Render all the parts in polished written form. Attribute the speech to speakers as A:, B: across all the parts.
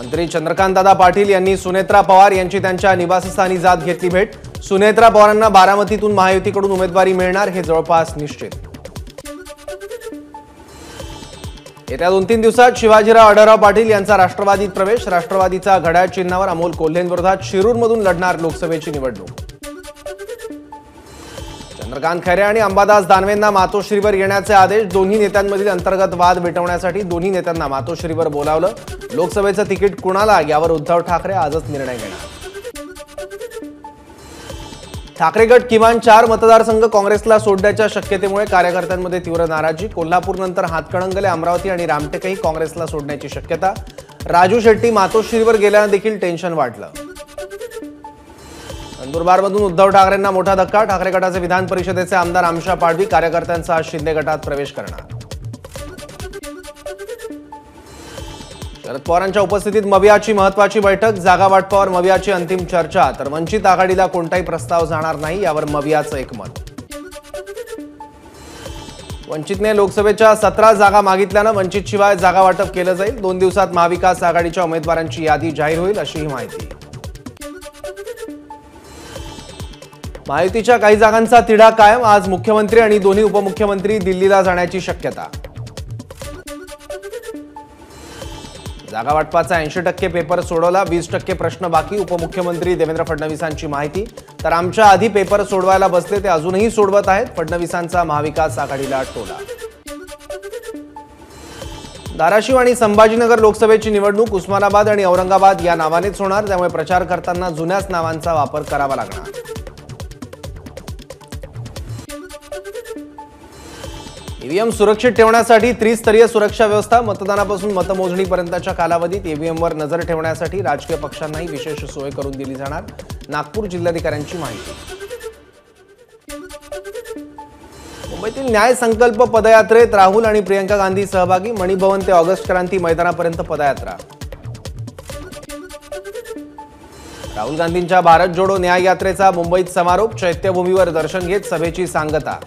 A: मंत्री चंद्रकांतदादा पाटील यांनी सुनेत्रा पवार यांची त्यांच्या निवासस्थानी जात घेतली भेट। सुनेत्रा पवारांना बारामतीतून महायुतीकडून उमेदवारी मिळणार हे जवळपास निश्चित। येत्या 2-3 दिवसात शिवाजीराव आढळराव पाटील यांचा राष्ट्रवादीत प्रवेश। राष्ट्रवादीचा घड्याळ चिन्हावर अमोल कोल्हेंविरोधात शिरूरमधून लढणार लोकसभेची निवडणूक। चंद्रकांत खैरे आणि अंबादास दानवेंना मातोश्रीवर येण्याचे आदेश। दोन्ही नेत्यांमधील अंतर्गत वाद मिटवण्यासाठी दोन्ही नेत्यांना मातोश्रीवर बोलावलं। लोकसभेचं तिकीट कुणाला यावर उद्धव ठाकरे आजच निर्णय घेणार। ठाकरे गट किमान 4 मतदारसंघ काँग्रेसला सोडण्याच्या शक्यतेमुळे कार्यकर्त्यांमध्ये तीव्र नाराजी। कोल्हापूरनंतर हातकणंगले, अमरावती आणि रामटेकही काँग्रेसला सोडण्याची शक्यता। राजू शेट्टी मातोश्रीवर गेल्यानं देखील टेन्शन वाढलं। नंदुरबारमधून उद्धव ठाकरेंना मोठा धक्का। ठाकरे गटाचे विधान परिषदेचे आमदार आमशा पाडवी कार्यकर्त्यांचा शिंदे गटात प्रवेश करणार। शरद पवारांच्या उपस्थितीत मवियाची महत्त्वाची बैठक। जागा वाटपावर मवियाची अंतिम चर्चा, तर वंचित आघाडीला कोणताही प्रस्ताव जाणार नाही यावर मवियाचं एकमत। वंचितने लोकसभेच्या 17 जागा मागितल्यानं वंचितशिवाय जागा वाटप केलं जाईल। 2 दिवसात महाविकास आघाडीच्या उमेदवारांची यादी जाहीर होईल अशीही माहिती। महायुतीच्या काही जागांचा तिढा कायम। आज मुख्यमंत्री आणि दोन्ही उपमुख्यमंत्री दिल्लीला जाण्याची शक्यता। जागा वाटपाचा 80% पेपर सोडवला, 20% प्रश्न बाकी। उपमुख्यमंत्री देवेंद्र फडणवीसांची माहिती, तर आमच्या आधी पेपर सोडवायला बसले ते अजूनही सोडवत आहेत। फडणवीसांचा महाविकास आघाडीला टोला। धाराशिव आणि संभाजीनगर लोकसभेची निवडणूक उस्मानाबाद आणि औरंगाबाद या नावानेच होणार, त्यामुळे प्रचार करताना जुन्याच नावांचा वापर करावा लागणार। ईव्हीएम सुरक्षित ठेवण्यासाठी त्रिस्तरीय सुरक्षा व्यवस्था। मतदानापासून मतमोजणीपर्यंतच्या कालावधीत ईव्हीएमवर नजर ठेवण्यासाठी राजकीय पक्षांनाही विशेष सोय करून दिली जाणार। नागपूर जिल्हाधिकाऱ्यांची माहिती। मुंबईतील न्याय संकल्प पदयात्रेत राहुल आणि प्रियंका गांधी सहभागी। मणिभवन ते ऑगस्ट क्रांती मैदानापर्यंत पदयात्रा। राहुल गांधींच्या भारत जोडो न्याय यात्रेचा मुंबईत समारोप। चैत्यभूमीवर दर्शन घेत सभेची सांगता।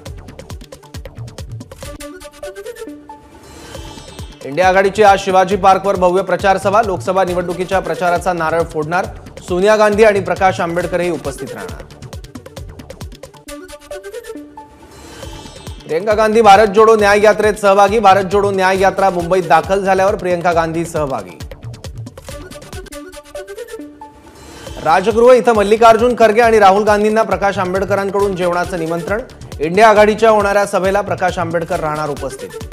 A: इंडिया आघाडीची आज शिवाजी पार्कवर भव्य प्रचार सभा। लोकसभा निवडणुकीच्या प्रचाराचा नारळ फोडणार। सोनिया गांधी आणि प्रकाश आंबेडकरही उपस्थित राहणार। प्रियंका गांधी भारत जोडो न्याय यात्रेत सहभागी। भारत जोडो न्याय यात्रा मुंबईत दाखल झाल्यावर प्रियंका गांधी सहभागी। राजगृह इथं मल्लिकार्जुन खरगे आणि राहुल गांधींना प्रकाश आंबेडकरांकडून जेवणाचं निमंत्रण। इंडिया आघाडीच्या होणाऱ्या सभेला प्रकाश आंबेडकर राहणार उपस्थित।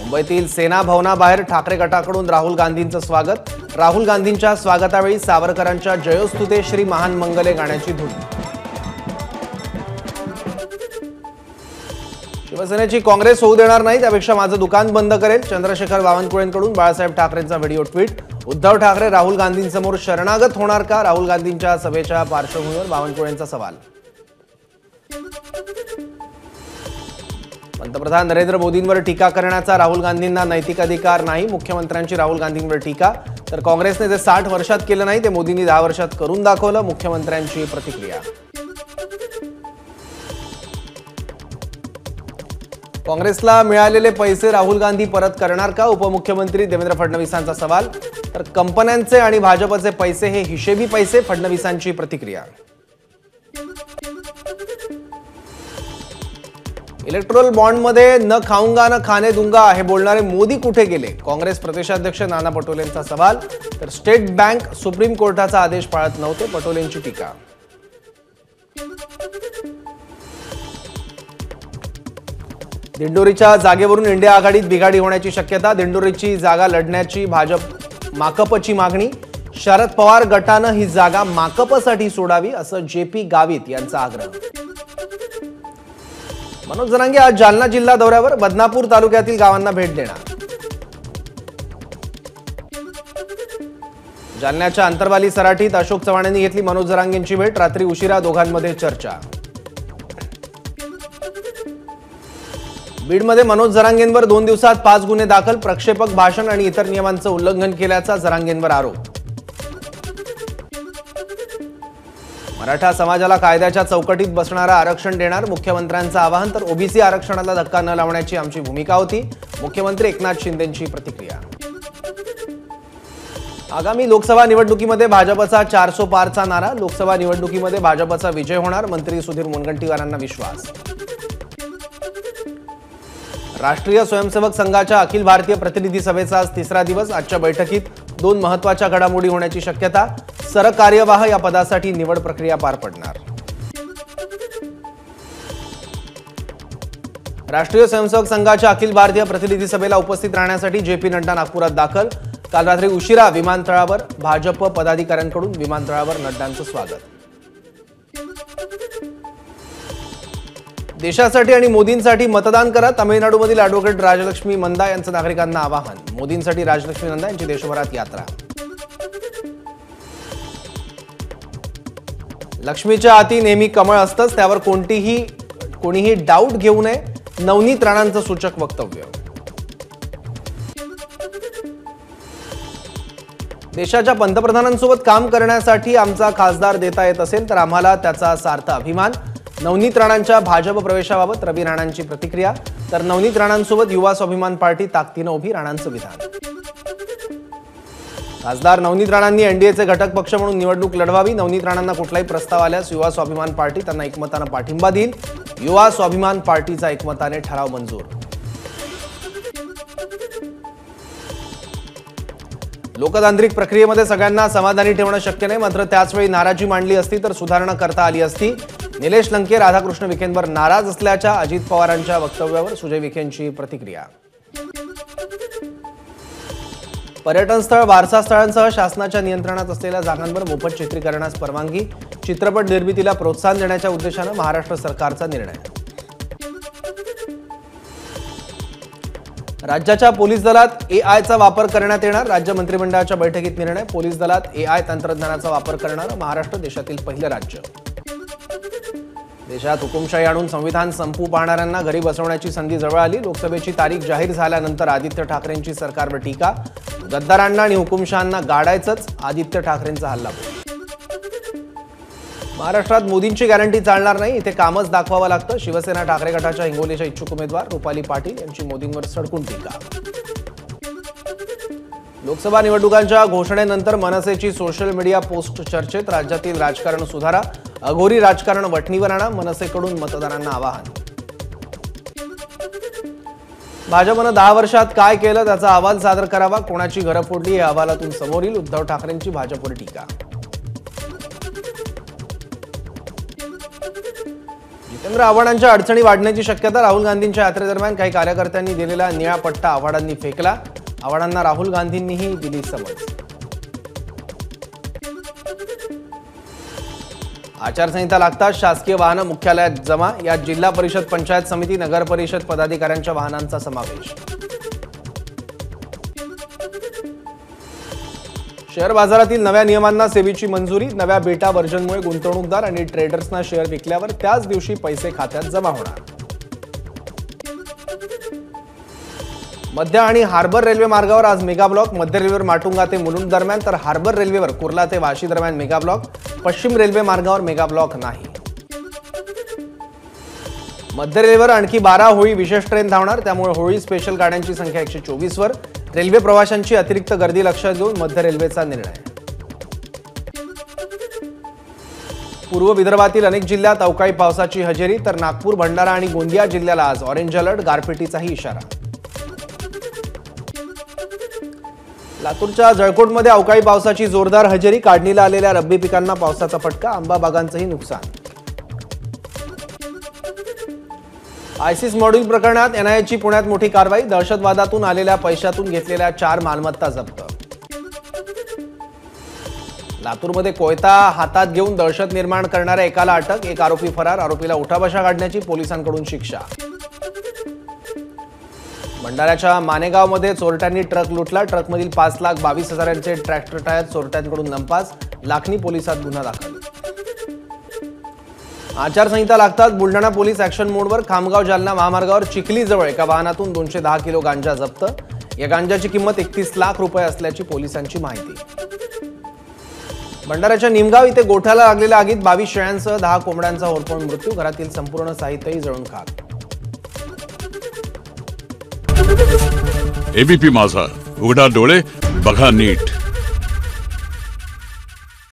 A: मुंबईतील सेना भवनाबाहेर ठाकरे गटाकडून राहुल गांधींचं स्वागत। राहुल गांधींच्या स्वागतावेळी सावरकरांच्या जयोस्तुते श्री महान मंगले गाण्याची धून। शिवसेनेची काँग्रेस होऊ देणार नाही, त्यापेक्षा माझं दुकान बंद करेल। चंद्रशेखर बावनकुळेंकडून बाळासाहेब ठाकरेंचा व्हिडिओ ट्विट। उद्धव ठाकरे राहुल गांधींसमोर शरणागत होणार का? राहुल गांधींच्या सभेच्या पार्श्वभूमीवर बावनकुळेंचा सवाल। पंतप्रधान नरेंद्र मोदींवर टीका करण्याचा राहुल गांधींना नैतिक अधिकार नाही। मुख्यमंत्र्यांची राहुल गांधींवर टीका, तर काँग्रेसने जे 60 वर्षात केलं नाही ते मोदींनी 10 वर्षात करून दाखवलं। मुख्यमंत्र्यांची प्रतिक्रिया। काँग्रेसला मिळालेले पैसे राहुल गांधी परत करणार का? उपमुख्यमंत्री देवेंद्र फडणवीसांचा सवाल, तर कंपन्यांचे आणि भाजपचे पैसे हे हिशेबी पैसे। फडणवीसांची प्रतिक्रिया। इलेक्ट्रोल बॉन्डमध्ये न खाऊंगा न खाने दूंगा हे बोलणारे मोदी कुठे गेले? काँग्रेस प्रदेशाध्यक्ष नाना पटोलेंचा सवाल, तर स्टेट बँक सुप्रीम कोर्टाचा आदेश पाळत नव्हते, पटोलेंची टीका। दिंडोरीच्या जागेवरून इंडिया आघाडीत बिघाडी होण्याची शक्यता। दिंडोरीची जागा लढण्याची भाजप माकपची मागणी। शरद पवार गटानं ही जागा माकपसाठी सोडावी असं जेपी गावित यांचा आग्रह। मनोज जरांगे आज जालना जिल्हा दौऱ्यावर। बदनापूर तालुक्यातील गावांना भेट देणार। जालन्याच्या अंतरवाली सराटीत अशोक चव्हाणांनी घेतली मनोज जरांगेंची भेट। रात्री उशिरा दोघांमध्ये चर्चा। बीडमध्ये मनोज जरांगेंवर 2 दिवसात 5 गुन्हे दाखल। प्रक्षेपक भाषण आणि इतर नियमांचं उल्लंघन केल्याचा जरांगेंवर आरोप। मराठा समाजाला कायद्याच्या चौकटीत बसणारा आरक्षण देणार। मुख्यमंत्र्यांचं आवाहन, तर ओबीसी आरक्षणाला धक्का न लावण्याची आमची भूमिका होती। मुख्यमंत्री एकनाथ शिंदेंची प्रतिक्रिया। आगामी लोकसभा निवडणुकीमध्ये भाजपचा 400 पारचा नारा. लोकसभा निवडणुकीमध्ये भाजपचा विजय होणार, मंत्री सुधीर मुनगंटीवारांना विश्वास. राष्ट्रीय स्वयंसेवक संघाच्या अखिल भारतीय प्रतिनिधी सभेचा आज तिसरा दिवस. आजच्या बैठकीत 2 महत्त्वाच्या घडामोडी होण्याची शक्यता. सरकार्यवाह या पदासाठी निवड प्रक्रिया पार पडणार. राष्ट्रीय स्वयंसेवक संघाच्या अखिल भारतीय प्रतिनिधी सभेला उपस्थित राहण्यासाठी जे.पी. नड्डा नागपुरात दाखल. काल रात्री उशिरा विमानतळावर भाजप पदाधिकाऱ्यांकडून विमानतळावर नड्डांचं स्वागत. देशासाठी आणि मोदींसाठी मतदान करा. तामिळनाडूमधील ॲडव्होकेट राजलक्ष्मी नंदा यांचं नागरिकांना आवाहन. मोदींसाठी राजलक्ष्मी नंदा यांची देशभरात यात्रा. लक्ष्मीच्या हाती नेहमी कमळ असतंच, त्यावर कोणीही डाऊट घेऊ नये. नवनीत राणांचं सूचक वक्तव्य. देशाच्या पंतप्रधानांसोबत काम करण्यासाठी आमचा खासदार देता येत असेल तर आम्हाला त्याचा सार्थ अभिमान. नवनीत राणांच्या भाजप प्रवेशाबाबत रवी राणांची प्रतिक्रिया. तर नवनीत राणांसोबत युवा स्वाभिमान पार्टी ताकदीनं उभी, राणांचं विधान. खासदार नवनीत राणांनी एनडीएचे घटक पक्ष म्हणून निवडणूक लढवावी. नवनीत राणांना कुठलाही प्रस्ताव आल्यास युवा स्वाभिमान पार्टी त्यांना एकमतानं पाठिंबा देईल. युवा स्वाभिमान पार्टीचा एकमताने ठराव मंजूर. लोकतांत्रिक प्रक्रियेमध्ये सगळ्यांना समाधानी ठेवणं शक्य नाही, मात्र त्याचवेळी नाराजी मांडली असती तर सुधारणा करता आली असती. निलेश लंके राधाकृष्ण विखेंवर नाराज असल्याच्या अजित पवारांच्या वक्तव्यावर सुजय विखेंची प्रतिक्रिया. पर्यटन स्थळ, वारसा स्थळांसह शासनाच्या नियंत्रणात असलेल्या जागांवर मोफत चित्रीकरणास परवानगी. चित्रपट निर्मितीला प्रोत्साहन देण्याच्या उद्देशानं महाराष्ट्र सरकारचा निर्णय. राज्याच्या पोलीस दलात एआयचा वापर करण्यात येणार. राज्य मंत्रिमंडळाच्या बैठकीत निर्णय. पोलीस दलात एआय तंत्रज्ञानाचा वापर करणारं महाराष्ट्र देशातील पहिलं राज्य. देशात हुकुमशाही आणून संविधान संपवू पाहणाऱ्यांना घरी बसवण्याची संधी जवळ आली. लोकसभेची तारीख जाहीर झाल्यानंतर आदित्य ठाकरेंची सरकारवर टीका. गद्दारांना आणि हुकुमशहांना गाडायचंच, आदित्य ठाकरेंचा हल्लाबोल. महाराष्ट्रात मोदींची गॅरंटी चालणार नाही, इथे कामच दाखवावं लागतं. शिवसेना ठाकरे गटाच्या हिंगोलीच्या इच्छुक उमेदवार रुपाली पाटील यांची मोदींवर सडकून टीका. लोकसभा निवडणुकांच्या घोषणेनंतर मनसेची सोशल मीडिया पोस्ट चर्चेत. राज्यातील राजकारण सुधारा, अघोरी राजकारण वठणीवर आणा, मनसेकडून मतदारांना आवाहन. भाजपनं 10 वर्षात काय केलं त्याचा अहवाल सादर करावा. कोणाची घरं फोडली हे अहवालातून समोर येईल. उद्धव ठाकरेंची भाजपवर टीका. जितेंद्र आव्हाडांच्या अडचणी वाढण्याची शक्यता. राहुल गांधींच्या यात्रेदरम्यान काही कार्यकर्त्यांनी दिलेला निळा पट्टा आव्हाडांनी फेकला. आव्हाडांना राहुल गांधींनीही दिली समज. आचारसंहिता लागताच शासकीय वाहनं मुख्यालयात जमा. यात जिल्हा परिषद, पंचायत समिती, नगर परिषद पदाधिकाऱ्यांच्या वाहनांचा समावेश. शेअर बाजारातील नव्या नियमांना सेबीची मंजुरी. नव्या बेटा व्हर्जनमुळे गुंतवणूकदार आणि ट्रेडर्सना शेअर विकल्यावर त्याच दिवशी पैसे खात्यात जमा होणार. मध्य आणि हार्बर रेल्वे मार्गावर आज मेगा ब्लॉक. मध्य रेल्वेवर माटुंगा ते मुलुंड दरम्यान, तर हार्बर रेल्वेवर कुर्ला ते वाशी दरम्यान मेगा ब्लॉक. पश्चिम रेल्वे मार्गावर मेगा ब्लॉक नाही. मध्य रेल्वेवर आणखी 12 होळी विशेष ट्रेन धावणार, त्यामुळे होळी स्पेशल गाड्यांची संख्या 124 वर. रेल्वे प्रवाशांची अतिरिक्त गर्दी लक्षात घेऊन मध्य रेल्वेचा निर्णय. पूर्व विदर्भातील अनेक जिल्ह्यात अवकाळी पावसाची हजेरी, तर नागपूर, भंडारा आणि गोंदिया जिल्ह्याला आज ऑरेंज अलर्ट, गारपिटीचाही इशारा. लातूरच्या जळकोटमध्ये अवकाळी पावसाची जोरदार हजेरी. काढणीला आलेल्या रब्बी पिकांना पावसाचा फटका, आंबा बागांचंही नुकसान. आयसिस मॉड्यूल प्रकरणात एनआयएची पुण्यात मोठी कारवाई. दहशतवादातून आलेल्या पैशातून घेतलेल्या 4 मालमत्ता जप्त. लातूरमध्ये कोयता हातात घेऊन दहशत निर्माण करणाऱ्या एकाला अटक. एक आरोपी फरार. आरोपीला उठाबशा काढण्याची पोलिसांकडून शिक्षा. भंडाऱ्याच्या मानेगावमध्ये चोरट्यांनी ट्रक लुटला. ट्रकमधील 5,22,000चे ट्रॅक्टर टायर चोरट्यांकडून लंपास. लाखनी पोलिसात गुन्हा दाखल. आचारसंहिता लागतात बुलढाणा पोलीस ऍक्शन मोडवर. खामगाव जालना महामार्गावर चिखलीजवळ एका वाहनातून 210 किलो गांजा जप्त. या गांजाची किंमत 31 लाख रुपये असल्याची पोलिसांची माहिती. भंडाऱ्याच्या निमगाव इथे गोठ्याला लागलेल्या आगीत 22 शेळ्यांसह 10 कोंबड्यांचा होरपळून मृत्यू. घरातील संपूर्ण साहित्यही जळून खाक.
B: एबीपी माझा, उघडा डोळे बघा नीट.